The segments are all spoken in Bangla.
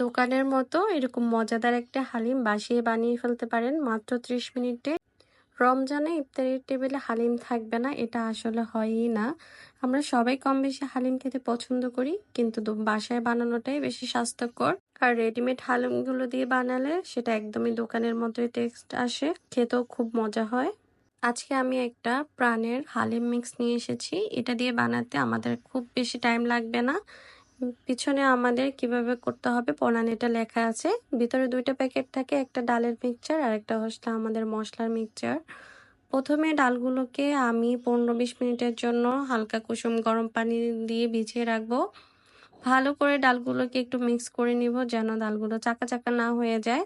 দোকানের মতো এরকম মজাদার একটা হালিম বাসায় বানিয়ে ফেলতে পারেন মাত্র 30 মিনিটে। রমজানে ইফতারের টেবিলে হালিম থাকবে না, এটা আসলে হয়ই না। আমরা সবাই কম বেশি হালিম খেতে পছন্দ করি, কিন্তু বাসায় বানানোটাই বেশি স্বাস্থ্যকর। আর রেডিমেড হালিমগুলো দিয়ে বানালে সেটা একদমই দোকানের মতোই টেস্ট আসে, খেতেও খুব মজা হয়। আজকে আমি একটা প্রাণের হালিম মিক্স নিয়ে এসেছি। এটা দিয়ে বানাতে আমাদের খুব বেশি টাইম লাগবে না। পিছনে আমাদের কিভাবে করতে হবে প্রণালীটা লেখা আছে। ভিতরে 2টা প্যাকেট থাকে, একটা ডালের মিক্সচার আর একটা হচ্ছে আমাদের মশলার মিক্সচার। প্রথমে ডালগুলোকে আমি 15-20 মিনিটের জন্য হালকা কুসুম গরম পানি দিয়ে ভিজিয়ে রাখবো। ভালো করে ডালগুলোকে একটু মিক্স করে নিব, যেন ডালগুলো চাকা চাকা না হয়ে যায়,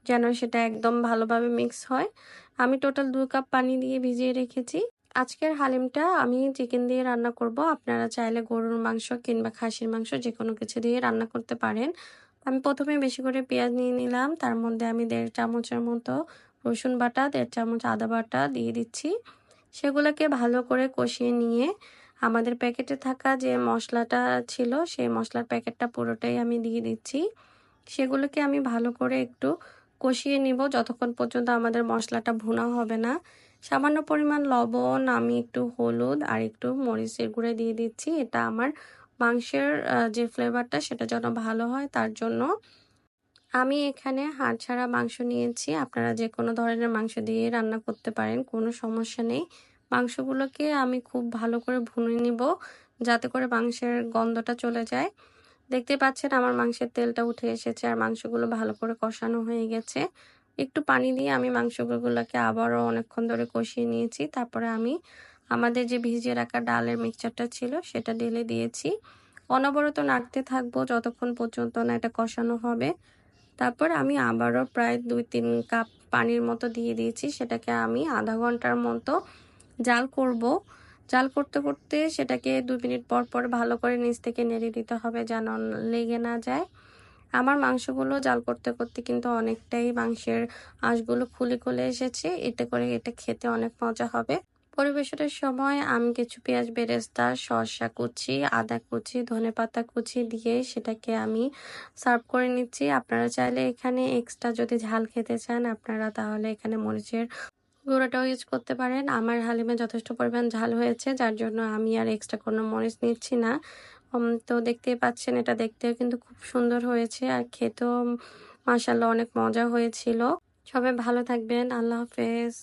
যেন সেটা একদম ভালোভাবে মিক্স হয়। আমি টোটাল 2 কাপ পানি দিয়ে ভিজিয়ে রেখেছি। আজকের হালিমটা আমি চিকেন দিয়ে রান্না করব। আপনারা চাইলে গরুর মাংস কিংবা খাসির মাংস যেকোনো কিছু দিয়ে রান্না করতে পারেন। আমি প্রথমে বেশি করে পেঁয়াজ নিয়ে নিলাম, তার মধ্যে আমি 1.5 চামচের মতো রসুন বাটা, 1.5 চামচ আদা বাটা দিয়ে দিচ্ছি। সেগুলোকে ভালো করে কষিয়ে নিয়ে আমাদের প্যাকেটে থাকা যে মশলাটা ছিল সেই মশলার প্যাকেটটা পুরোটাই আমি দিয়ে দিচ্ছি। সেগুলোকে আমি ভালো করে একটু কষিয়ে নিব যতক্ষণ পর্যন্ত আমাদের মশলাটা ভুনা হবে না। সামান্য পরিমাণ লবণ, আমি একটু হলুদ আর একটু মরিচের গুঁড়া দিয়ে দিচ্ছি। এটা আমার মাংসের যে ফ্লেভারটা সেটা যেন ভালো হয় তার জন্য। আমি এখানে হাড় ছাড়া মাংস নিয়েছি। আপনারা যে কোনো ধরনের মাংস দিয়ে রান্না করতে পারেন, কোনো সমস্যা নেই। মাংসগুলোকে আমি খুব ভালো করে ভুনে নিব যাতে করে মাংসের গন্ধটা চলে যায়। দেখতে পাচ্ছেন আমার মাংসের তেলটা উঠে এসেছে আর মাংসগুলো ভালো করে কষানো হয়ে গেছে। একটু পানি দিয়ে আমি মাংসগুলোকে আবারও অনেকক্ষণ ধরে কষিয়ে নিয়েছি। তারপরে আমি আমাদের যে ভিজিয়ে রাখা ডালের মিক্সচারটা ছিল সেটা ঢেলে দিয়েছি। অনবরত নাড়তে থাকবো যতক্ষণ পর্যন্ত না এটা কষানো হবে। তারপর আমি আবারও প্রায় 2-3 কাপ পানির মতো দিয়ে দিয়েছি। সেটাকে আমি আধা ঘন্টার মতো জাল করব। জাল করতে করতে সেটাকে 2 মিনিট পর পর ভালো করে নিচ থেকে নেড়ে দিতে হবে যেন লেগে না যায়। আমার মাংসগুলো জাল করতে করতে কিন্তু অনেকটাই মাংসের আঁশগুলো খুলে এসেছে। এতে করে এটা খেতে অনেক মজা হবে। পরিবেশনের সময় আমি কিছু পেঁয়াজ বেরেস্তা, শসা কুচি, আদা কুচি, ধনেপাতা কুচি দিয়ে সেটাকে আমি সার্ভ করে নিচ্ছি। আপনারা চাইলে এখানে এক্সট্রা যদি ঝাল খেতে চান আপনারা তাহলে এখানে মরিচের গুঁড়োটাও ইউজ করতে পারেন। আমার হালিমে যথেষ্ট পরিমাণ ঝাল হয়েছে, যার জন্য আমি আর এক্সট্রা কোনো মরিচ নিচ্ছি না। তো দেখতেই পাচ্ছেন এটা দেখতেও কিন্তু খুব সুন্দর হয়েছে আর খেতেও মাশাআল্লাহ অনেক মজা হয়েছিল। সবাই ভালো থাকবেন। আল্লাহ হাফেজ।